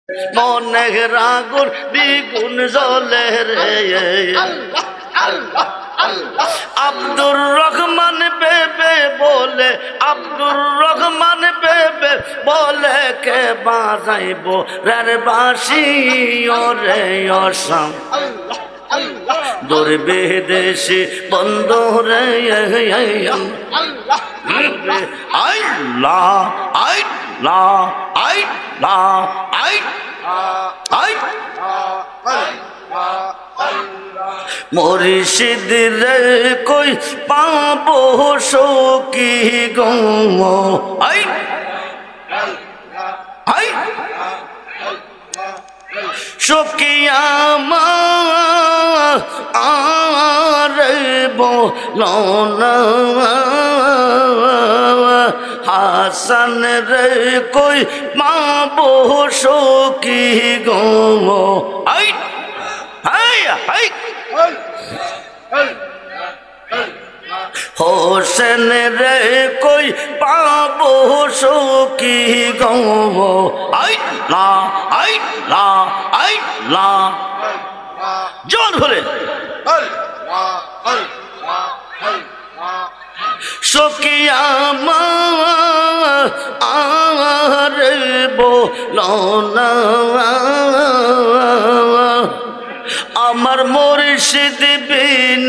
মনের আগুন দ্বিগুণ জ্বলে রে আব্দুর রহমান বেবে বলে আব্দুর রহমান বেবে বলে কে বাজাইব রে বাঁশি ওরে অসাম দূর বিদেশি বন্ধু রে আল্লাহ আল্লাহ আল্লাহ মুর্শিদ রে কই পাবো সখী গো আই আই সখী আমার আর বলো না হাসান রে কই পাবো সখী গো আই হাই হাই হোসেন রে কই পাবো সখী গো আল্লাহ আল্লাহ আল্লাহ জোর হলে সখী আমার আর বলো না আমার মুর্শিদ বিন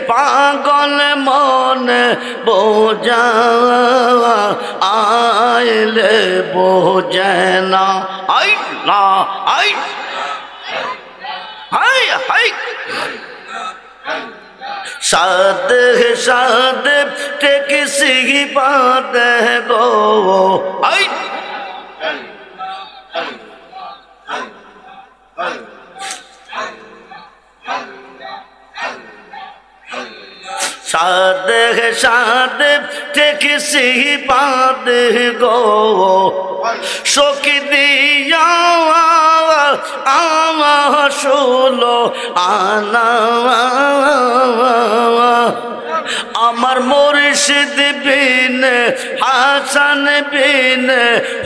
পাগল মন বোঝা আইলে বোঝে না আল্লাহ আই হাই হাই সাদ সাদ টেকসি বাদ গো আই সাদ সাদ টেকসি বাদ গো সখী দিয়া আমার ষোলো আনা আমার মুর্শিদ বিন হাসান বিন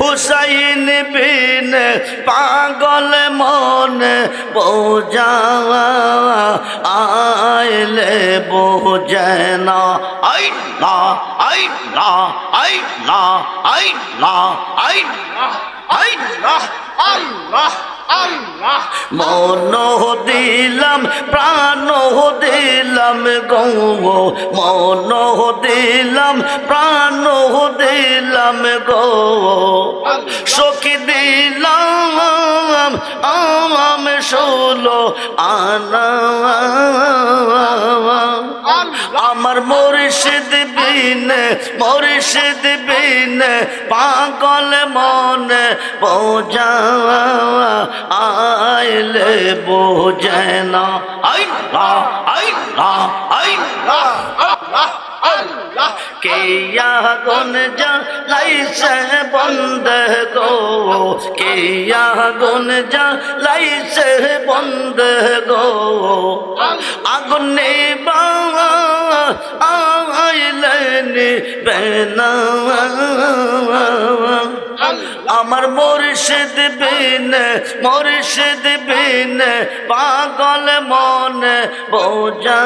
হুসাইন বিন পাগল মন বোঝা আইলে বোঝে না আল্লাহ আল্লাহ আল্লাহ আল্লাহ আল্লাহ আল্লাহ আল্লাহ মন দিলাম প্রাণ দিলাম গো মন দিলাম প্রাণ দিলাম গো সখী দিলাম আম ষোলো আনা আমার মুর্শিদ বিন পাগল মন বোঝা আইলে বোঝে না আল্লাহ আল্লাহ আল্লাহ আল্লাহ আল্লাহ কে আগুন জ্বালাইছে বন্ধ গো কে আগুন জ্বালাইছে বন্ধ গো আগুন নেবা আইলেনি বেনা আমার মুর্শিদ বিন পাগল মন বোঝা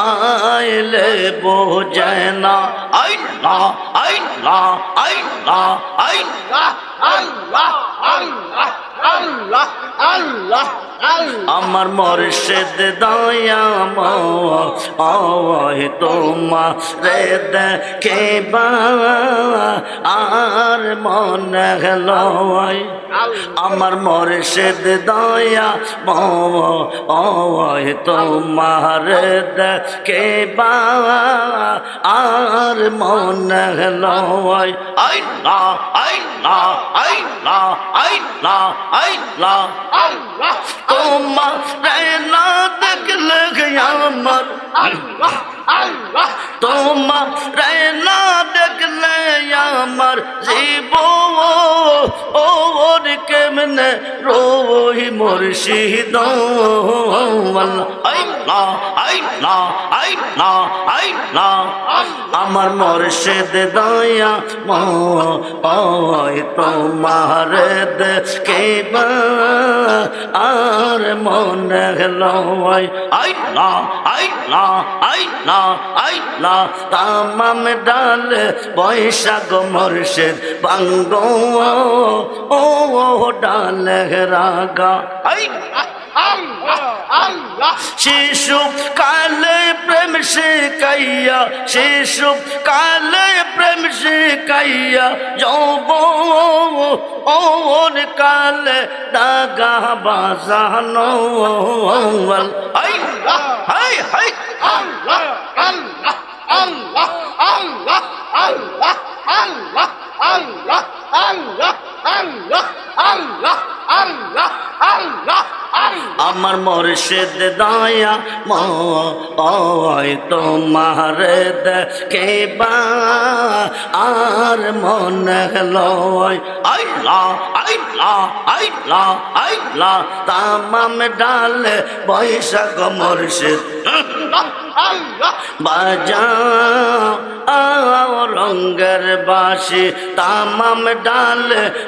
আইলে বোঝে না আল্লাহ আল্লাহ আল্লাহ আল্লাহ আল্লাহ আল্লাহ আল্লাহ আল্লাহ আমার মুর্শিদ দয়াময় তোমারে দেখিবা আর মন লয় আমার মুর্শিদ দয়াময় তোমারে দেখিবা আর মন লয় আল্লাহ আল্লাহ আল্লাহ আল্লাহ আল্লাহ আল্লাহ তোমারে না দেখলে আমার আল্লাহ তোমার না দেখলে আমার জীবন ওর কেমনে রোহি মুর্শিদ আল্লাহ আল্লাহ আল্লাহ আল্লাহ আমার মুর্শিদ দয়া ওই তোমার দেখে আর মনে লয় আল্লাহ আল্লাহ আল্লাহ আল্লাহ তামাম ডাল বৈশাখ মুর্শিদ বাঙ্গো ও ডাল রাগা শিশু কালে প্রেম শিখাইয়া শিশু কালে প্রেম শিখাইয়া যৌবন কালে দাগা বাজানো হাই হাই হাই আল্লাহ আল্লাহ আল্লাহ আল্লাহ আল্লাহ আল্লাহ আল্লাহ আল্লাহ আল্লাহ আল্লাহ আল্লাহ আল্লাহ আমার মুর্শিদ দয়া ওই তোমার দেখে আর মনে লয় আল্লাহ আল্লাহ আল্লাহ আল্লাহ তামাম ডাল বৈশাখ মুর্শিদ বাজাও রঙ্গের বাসি তামাম ডাল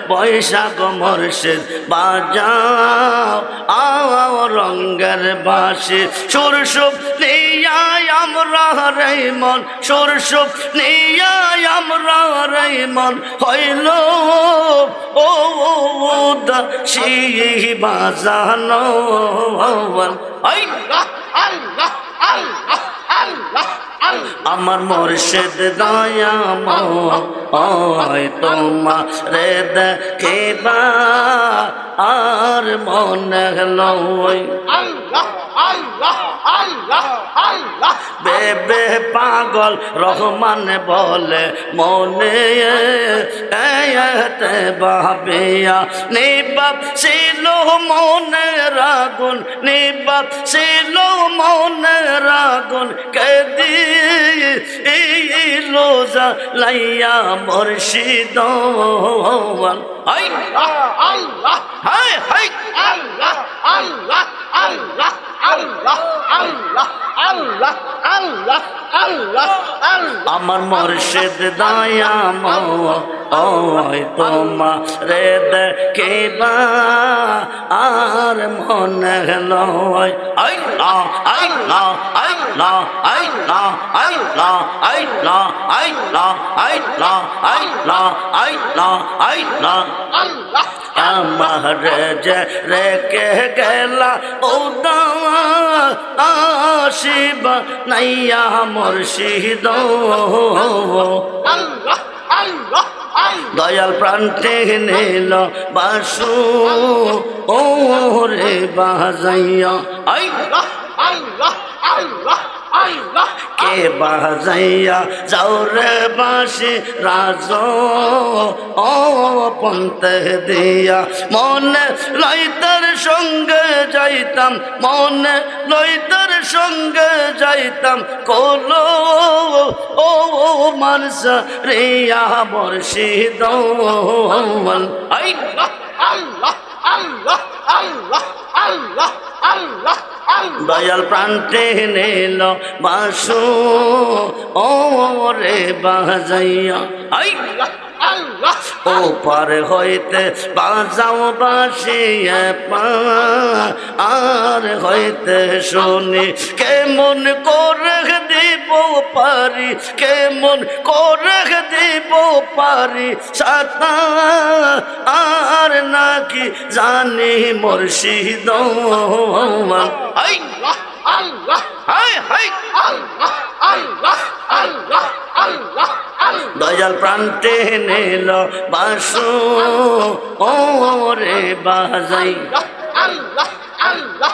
বৈশাখ মুর্শিদ বাজাও রঙ্গের বাসি সুরসুপ নিয়ায় আমরা রেমন সুরসুপ নিয়ায় আমরা রেমন হইল ও দাসি বাজানো আল্লাহ আল্লাহ আল্লাহ আল্লাহ আমার মুর্শিদ দয়া ওই তোমার দেখে আর মনে লয় আল্লাহ আল্লাহ আল্লাহ আল্লাহ বেবে পাগল রহমান বলে মনে এতে ভাবিয়া নিবাব ছিল মনে রাগুন নিবাব ছিল মনে রাগুন কেদি লোজা লাইয়া মুর্শিদ আল্লাহ আল্লাহ হাই হাই আল্লাহ আল্লাহ আল্লাহ আল্লাহ আল্লাহ আল্লাহ আল্লাহ আল্লাহ আমার মুর্শিদ দয়া ওই তোমার দেখে আর মনে লয় আল্লাহ আল্লাহ আল্লাহ আল্লাহ আল্লাহ আল্লাহ আল্লাহ আল্লাহ আল্লাহ আল্লাহ আল্লাহ আল্লাহ আমার যে রেখে গেলা ও শিব নাইয়া মুর্শিদ আল্লাহ আল্লাহ দয়াল প্রান্তে নিল বাসু ও রে বাজাইয়া আল্লাহ আল্লাহ আল্লাহ আল্লাহ কে বাজাইয়া যাও রে বাসি রাজ ও পন্তে দিয়া মনে লইতার সঙ্গে যাইতাম মনে লইতার সঙ্গে যাইতাম কোলো ও মানসা রিয়া মুর্শিদ আল্লাহ আল্লাহ আল্লাহ আল্লাহ আল্লাহ আল্লাহ দয়াল প্রান্তে নিল বাসু ও রে বাজাইয়া আল্লাহ আল্লাহ ও পার হইতে বাজাও বাসিয়ে আর হইতে শুনি কেমন করে দিব পারি কেমন করে দিব পারি সাতা আর নাকি জানি মুর্শিদ আল্লাহ আল্লাহ হাই হাই আল্লাহ আল্লাহ আল্লাহ আল্লাহ দয়াল প্রান্তে নিল বাসু ও রে বাজাই আল্লাহ আল্লাহ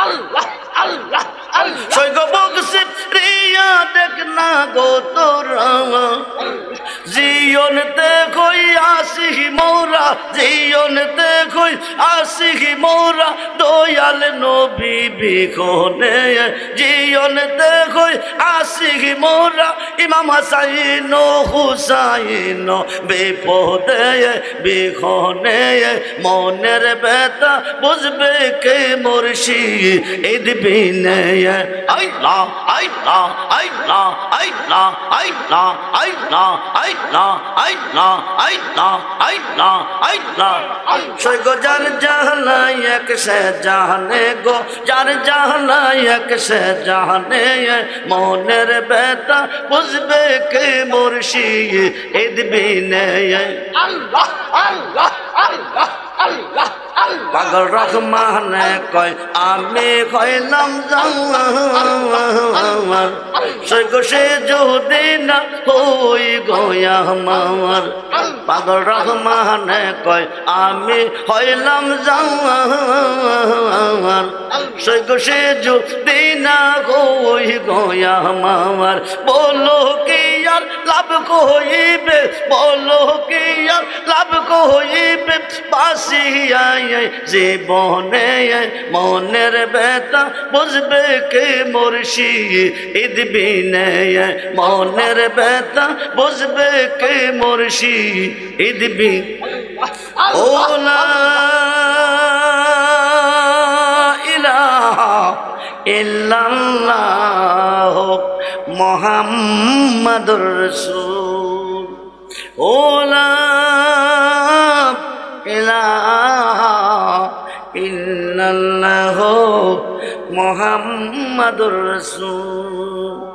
আল্লাহ আল্লাহ আল্লাহ সৈগ বকসে রিয়া দেখ না গো তোরা জিয়ন দেখই আসি মোরা জিয়ন দেখই আসি মোরা দয়াল নবী বিখনে জিয়ন দেখই আসি মোরা ইমাম হাসাইন হুসাইন বিপদে বিখনে মনের ব্যথা বুঝবে কে মুর্শিদ বিনে আল্লাহ আল্লাহ আল্লাহ আল্লাহ আল্লাহ আল্লাহ আল্লাহ আল্লাহ আল্লাহ আল্লাহ আল্লাহ সৈগ যার জাহানা এক সে জাহানে গো যার জাহানা এক সে জাহানে মনের ব্যথা বুঝবে কে মুর্শিদ বিনে আল্লাহ আল্লাহ আল্লাহ আল্লাহ পাগল রহমানে কয় আমি কইলাম জাওয়ার সৈগ সে যদি না হই গোয়া আমার পাগল রহমানে কয় আমি হইলাম জাওয়ার সৈগ সে যদি না হই গোয়া আমার বলো কি আর লাভ কইবে বলো কি আর লাভ কইবে বাসিয়া জীবনে মনের ব্যথা বুঝবে কে মুর্শিদ বিনে মনের ব্যথা বুঝবে কে মুর্শিদ বিনে ও লা ইলাহা ইল্লাল্লাহ মুহাম্মাদুর রাসূল ও লা ইলাহা ইল্লাল্লাহ মুহাম্মাদুর রাসূল